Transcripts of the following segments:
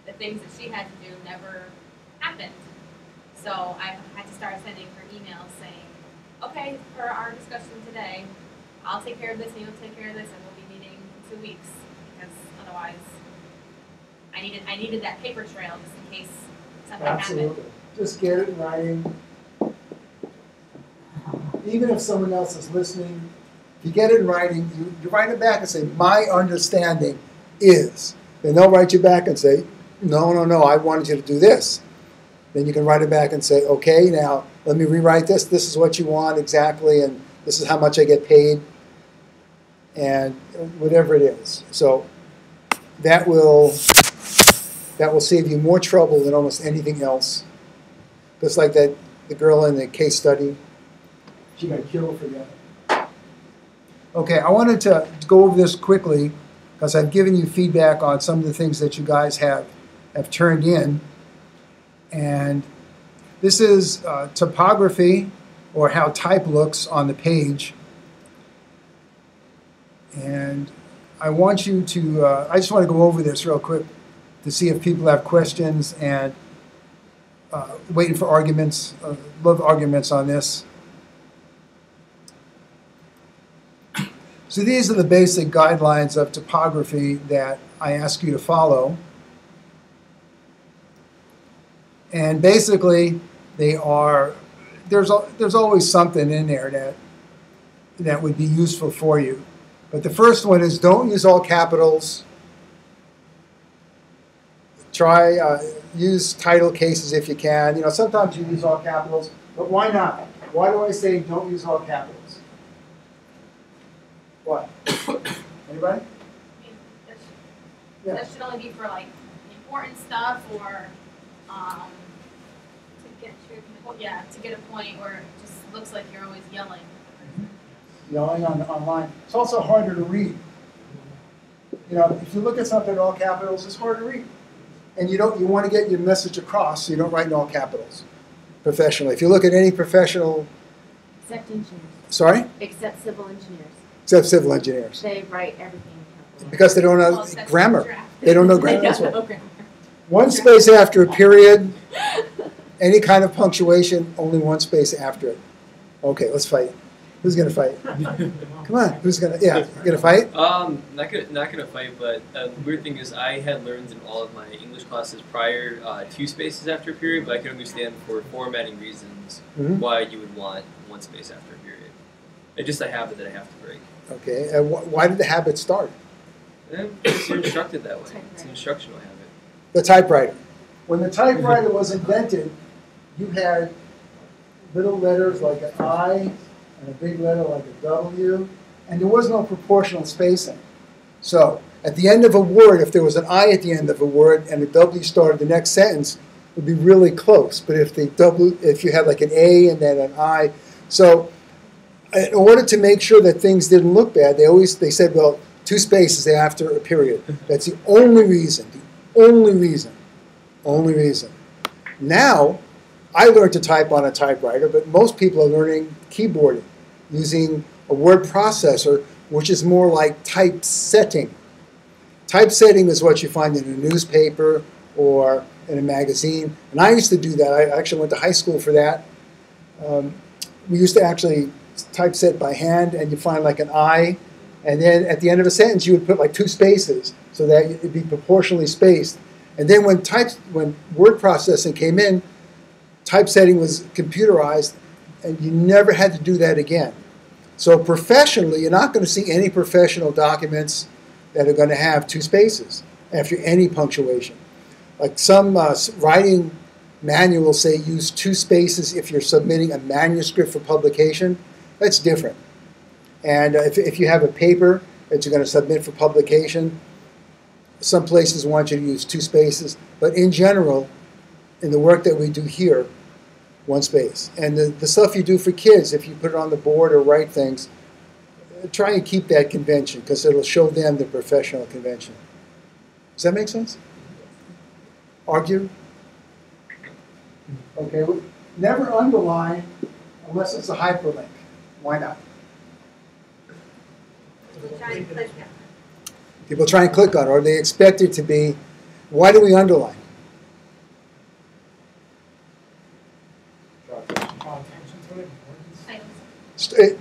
the things that she had to do never happened. So I had to start sending her emails saying, okay, for our discussion today, I'll take care of this and you'll take care of this and we'll be meeting in 2 weeks, because otherwise I needed that paper trail just in case something Absolutely. happened. Just get it in writing. Even if someone else is listening, if you get it in writing, you write it back and say, my understanding is. Then they'll write you back and say, no, no, no, I wanted you to do this. Then you can write it back and say, okay, now let me rewrite this. This is what you want exactly, and this is how much I get paid, and whatever it is. So that will save you more trouble than almost anything else. Just like the girl in the case study, she got killed for that. Okay, I wanted to go over this quickly because I've given you feedback on some of the things that you guys have turned in. And this is typography, or how type looks on the page. And I want you to, I just want to go over this real quick to see if people have questions, and waiting for arguments, love arguments on this. So these are the basic guidelines of typography that I ask you to follow. And basically, they are, there's always something in there that would be useful for you. But the first one is, don't use all capitals. Try, use title cases if you can. You know, sometimes you use all capitals, but why not? Why do I say don't use all capitals? What? Anybody? That should only be for like important stuff, or to get a point where it just looks like you're always yelling. Yelling online. It's also harder to read. You know, if you look at something in all capitals, it's hard to read. And you want to get your message across, so you don't write in all capitals professionally. If you look at any professional... Except engineers. Sorry? Except civil engineers. Except civil engineers. They write everything in capitals. Because they don't know grammar. They don't know grammar. They don't know grammar. One space after a period, any kind of punctuation, only one space after it. Okay, let's fight. Who's going to fight? Come on, who's going to, yeah, you going to fight? Not gonna fight, but the weird thing is I had learned in all of my English classes prior 2 spaces after a period, but I can understand for formatting reasons why you would want 1 space after a period. It's just a habit that I have to break. Okay, and why did the habit start? Because you're instructed that way. It's an instructional habit. The typewriter. When the typewriter was invented, you had little letters like an I and a big letter like a W, and there was no proportional spacing. So at the end of a word, if there was an I at the end of a word and a W started the next sentence, it would be really close. But if you had like an A and then an I, so in order to make sure that things didn't look bad, they said, well, 2 spaces after a period. That's the only reason. The only reason. Only reason. Now, I learned to type on a typewriter, but most people are learning keyboarding using a word processor, which is more like typesetting. Typesetting is what you find in a newspaper or in a magazine. And I used to do that. I actually went to high school for that. We used to actually typeset by hand, and you find like an I, and then at the end of a sentence you would put like 2 spaces so that it'd be proportionally spaced. And then when word processing came in, typesetting was computerized, and you never had to do that again. So professionally, you're not going to see any professional documents that are going to have 2 spaces after any punctuation. Like some writing manuals say use 2 spaces if you're submitting a manuscript for publication. That's different. And if you have a paper that you're going to submit for publication, some places want you to use 2 spaces. But in general, in the work that we do here, 1 space. And the stuff you do for kids, if you put it on the board or write things, try and keep that convention, because it'll show them the professional convention. Does that make sense? Argue? Okay, never underline unless it's a hyperlink. Why not? People try and click on it, or they expect it to be. Why do we underline?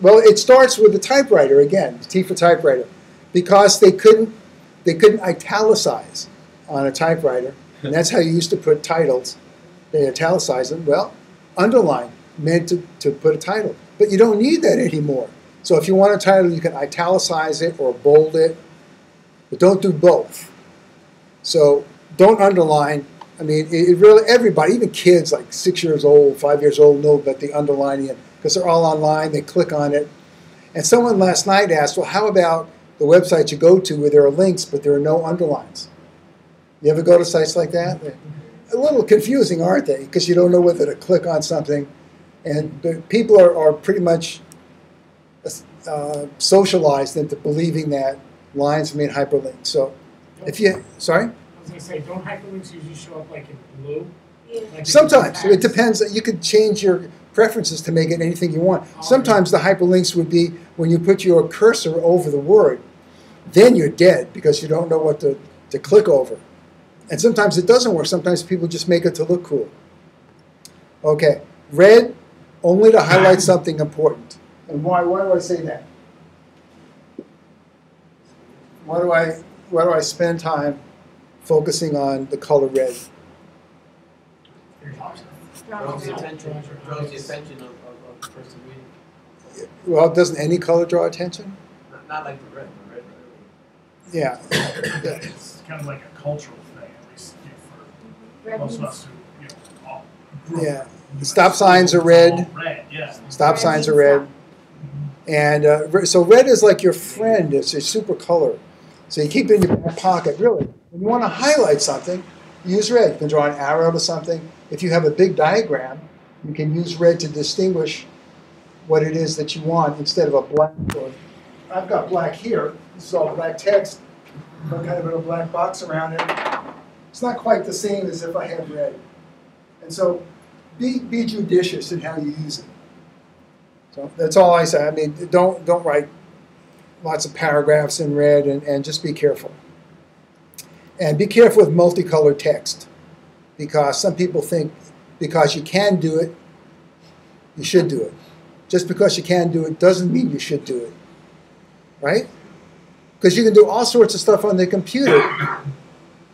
Well, it starts with the typewriter again, T for typewriter, because they couldn't italicize on a typewriter, and that's how you used to put titles. They italicized them. Well, underline meant to put a title, but you don't need that anymore. So if you want a title, you can italicize it or bold it, but don't do both. So don't underline. I mean, it really, everybody, even kids like 6 years old, 5 years old, know about the underlining because they're all online. They click on it. And someone last night asked, well, how about the website you go to where there are links but there are no underlines? You ever go to sites like that? They're a little confusing, aren't they? Because you don't know whether to click on something. And the people are pretty much socialized into believing that lines mean hyperlinks. So if you, sorry? I was going to say, don't hyperlinks usually show up like in blue? Like Sometimes. It depends. You could change your preferences to make it anything you want. Sometimes the hyperlinks would be when you put your cursor over the word. Then you're dead because you don't know what to click over. And sometimes it doesn't work. Sometimes people just make it to look cool. Okay. Red, only to highlight something important. And why do I say that? Why do I spend time focusing on the color red? Draws the attention of the person reading. Well, doesn't any color draw attention? Not like the red. The red. Yeah. It's kind of like a cultural thing, at least for Red most of means- us who, all grew up Yeah. in the US. Stop signs are red. All red, yeah. Stop Red signs are means red. stop. And so red is like your friend. It's a super color. So you keep it in your back pocket. Really, when you want to highlight something, use red. You can draw an arrow to something. If you have a big diagram, you can use red to distinguish what it is that you want instead of a black. Or I've got black here. This is all black text. But kind of in a black box around it. It's not quite the same as if I had red. And so be judicious in how you use it. So that's all I say. I mean, don't write lots of paragraphs in red, and just be careful. And be careful with multicolored text, because some people think because you can do it, you should do it. Just because you can do it doesn't mean you should do it, right? Because you can do all sorts of stuff on the computer,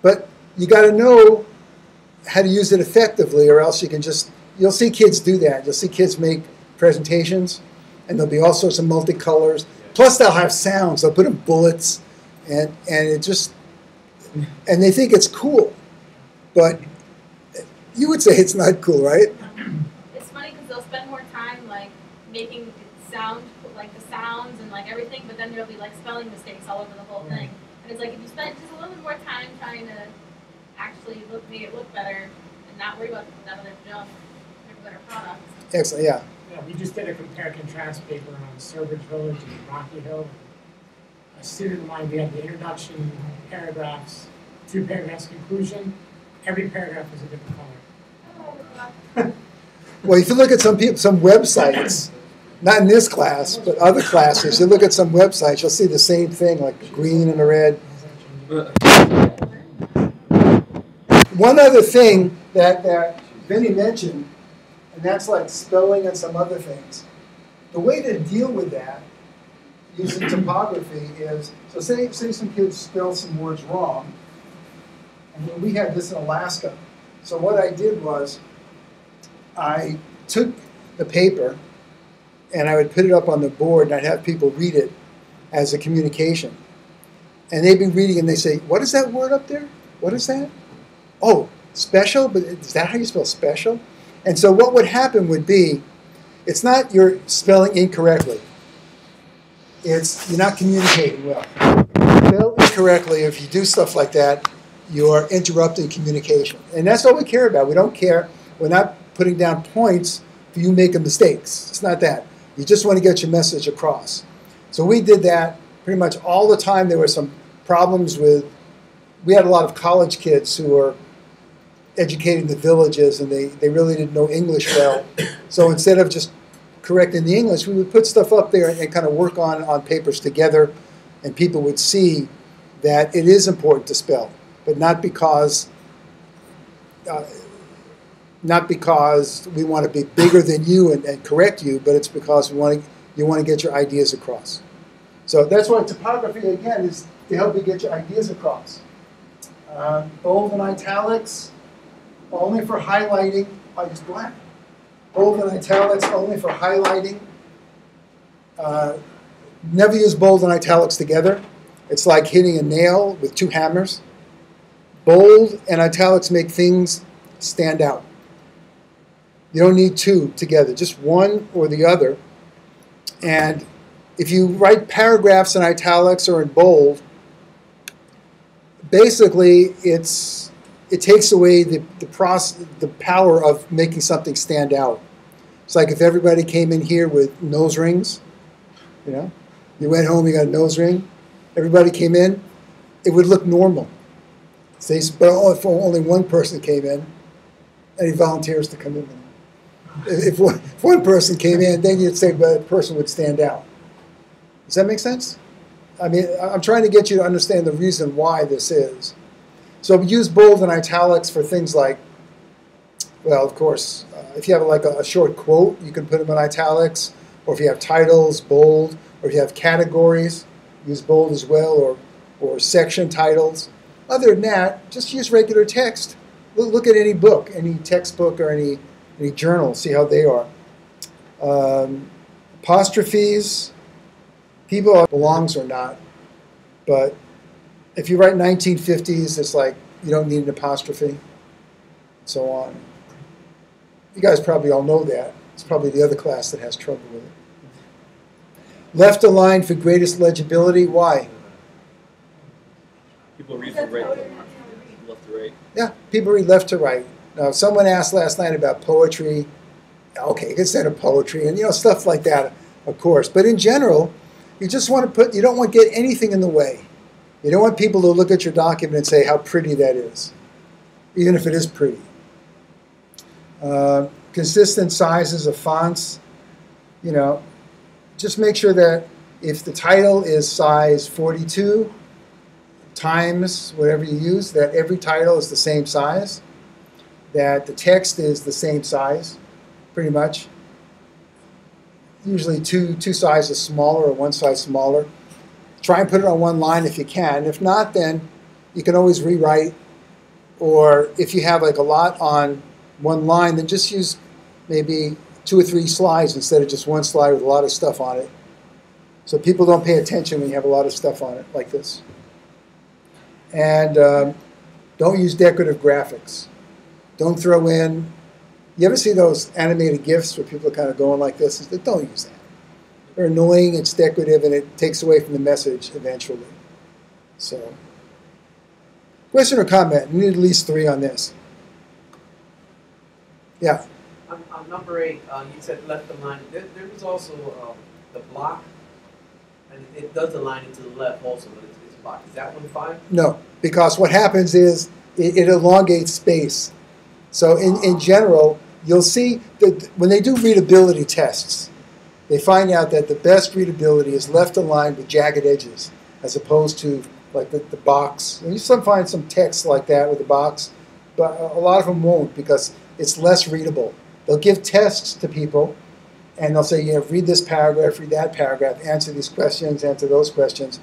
but you got to know how to use it effectively, or else you can just, you'll see kids do that. You'll see kids make presentations, and there'll be all sorts of multicolors. Plus, they'll have sounds. They'll put in bullets, and it just, and they think it's cool. But you would say it's not cool, right? It's funny because they'll spend more time like making it sound like the sounds and like everything, but then there'll be like spelling mistakes all over the whole thing. And it's like if you spend just a little bit more time trying to actually make it look better and not worry about that other junk, make a better product. Excellent, yeah. Yeah, we just did a compare-contrast paper on Sturbridge Village and Rocky Hill. A student of mine, we had the introduction, paragraphs, 2 paragraphs, conclusion. Every paragraph was a different color. Well, if you look at some websites, not in this class, but other classes, you look at some websites, you'll see the same thing, like the green and the red. One other thing that Vinny mentioned, and that's like spelling and some other things. The way to deal with that using typography is, so say some kids spell some words wrong, and we had this in Alaska. So what I did was I took the paper and I would put it up on the board and I'd have people read it as a communication. And they'd be reading and they say, what is that word up there? What is that? Oh, special? But is that how you spell special? And so what would happen would be, it's not you're spelling incorrectly. It's you're not communicating well. You spell incorrectly, if you do stuff like that, you're interrupting communication. And that's all we care about. We don't care. We're not putting down points for you making mistakes. It's not that. You just want to get your message across. So we did that pretty much all the time. There were some problems with, we had a lot of college kids who were educating the villages, and they really didn't know English well. So instead of just correcting the English, we would put stuff up there and kind of work on papers together, and people would see that it is important to spell, but not because we want to be bigger than you and correct you, but it's because we want to you want to get your ideas across. So that's why typography, again, is to help you get your ideas across. Bold and italics, only for highlighting. I use black. Bold and italics, only for highlighting. Never use bold and italics together. It's like hitting a nail with two hammers. Bold and italics make things stand out. You don't need two together, just one or the other. And if you write paragraphs in italics or in bold, basically it takes away the power of making something stand out. It's like if everybody came in here with nose rings, you know, you went home, you got a nose ring, everybody came in, it would look normal. But if only one person came in, and he volunteers to come in. If one person came in, then you'd say, well, the person would stand out. Does that make sense? I mean, I'm trying to get you to understand the reason why this is. So use bold and italics for things like, well, of course, if you have like a short quote, you can put them in italics. Or if you have titles, bold. Or if you have categories, use bold as well. Or section titles. Other than that, just use regular text. Look at any book, any textbook or any journal, see how they are. Apostrophes, people belongs or not. But if you write 1950s, it's like you don't need an apostrophe, and so on. You guys probably all know that. It's probably the other class that has trouble with it. Left aligned for greatest legibility. Why? People read from right to left to right. Yeah, people read left to right. Now, someone asked last night about poetry. Okay, instead of poetry and stuff like that, of course. But in general, you just want to you don't want to get anything in the way. You don't want people to look at your document and say how pretty that is, even if it is pretty. Consistent sizes of fonts. Just make sure that if the title is size 42 times whatever you use, that every title is the same size, that the text is the same size, pretty much. Usually two sizes smaller or one size smaller. Try and put it on one line if you can. If not, then you can always rewrite. Or if you have like a lot on one line, then just use maybe 2 or 3 slides instead of just one slide with a lot of stuff on it. So people don't pay attention when you have a lot of stuff on it like this. And don't use decorative graphics. Don't throw in, you ever see those animated GIFs where people are kind of going like this? Don't use that. They're annoying, it's decorative, and it takes away from the message eventually. So, question or comment? You need at least 3 on this. Yeah? On number 8, you said left align. There was also the block, and it does align it to the left also, but it's blocked. Is that one fine? No, because what happens is it elongates space. So in general, you'll see that when they do readability tests, they find out that the best readability is left aligned with jagged edges, as opposed to like the box. And you find some text like that with the box, but a lot of them won't because it's less readable. They'll give tests to people, and they'll say, read this paragraph, read that paragraph, answer these questions, answer those questions.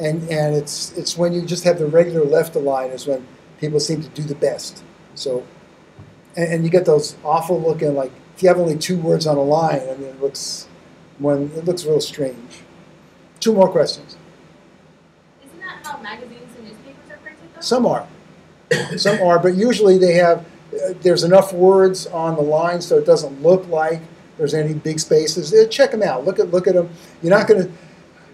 And it's when you just have the regular left align is when people seem to do the best. So, and you get those awful looking, like if you have only 2 words on a line, I mean, it looks real strange. 2 more questions. Isn't that how magazines and newspapers are printed though? Some are. Some are, but usually they have, there's enough words on the line so it doesn't look like there's any big spaces. Check them out. Look at them. You're not going to.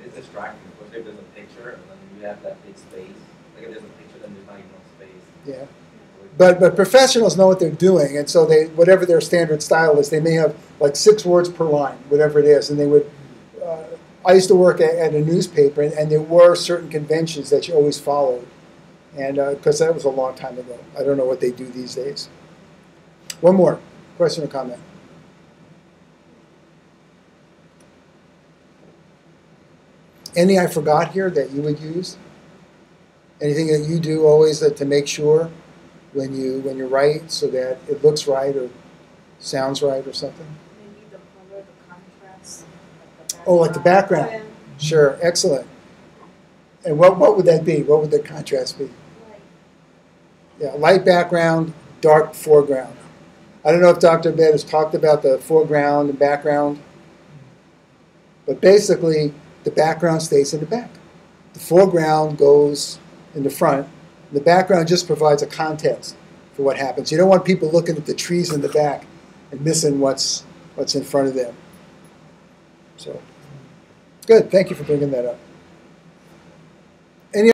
It's distracting, especially if there's a picture and then you have that big space. Like if there's a picture, then there's not enough space. Yeah. But professionals know what they're doing, and so they, whatever their standard style is, they may have like 6 words per line, whatever it is, and they would. I used to work at a newspaper, and there were certain conventions that you always followed, and because that was a long time ago. I don't know what they do these days. One more question or comment. Any I forgot here that you would use? Anything that you do always to make sure when you write so that it looks right or sounds right or something? Maybe the color, the contrast, like Oh, like the background. Sure, excellent. And what would that be? What would the contrast be? Yeah, light background, dark foreground. I don't know if Dr. Abed has talked about the foreground and background, but basically the background stays in the back. The foreground goes in the front. The background just provides a context for what happens. You don't want people looking at the trees in the back and missing what's in front of them. So, good. Thank you for bringing that up.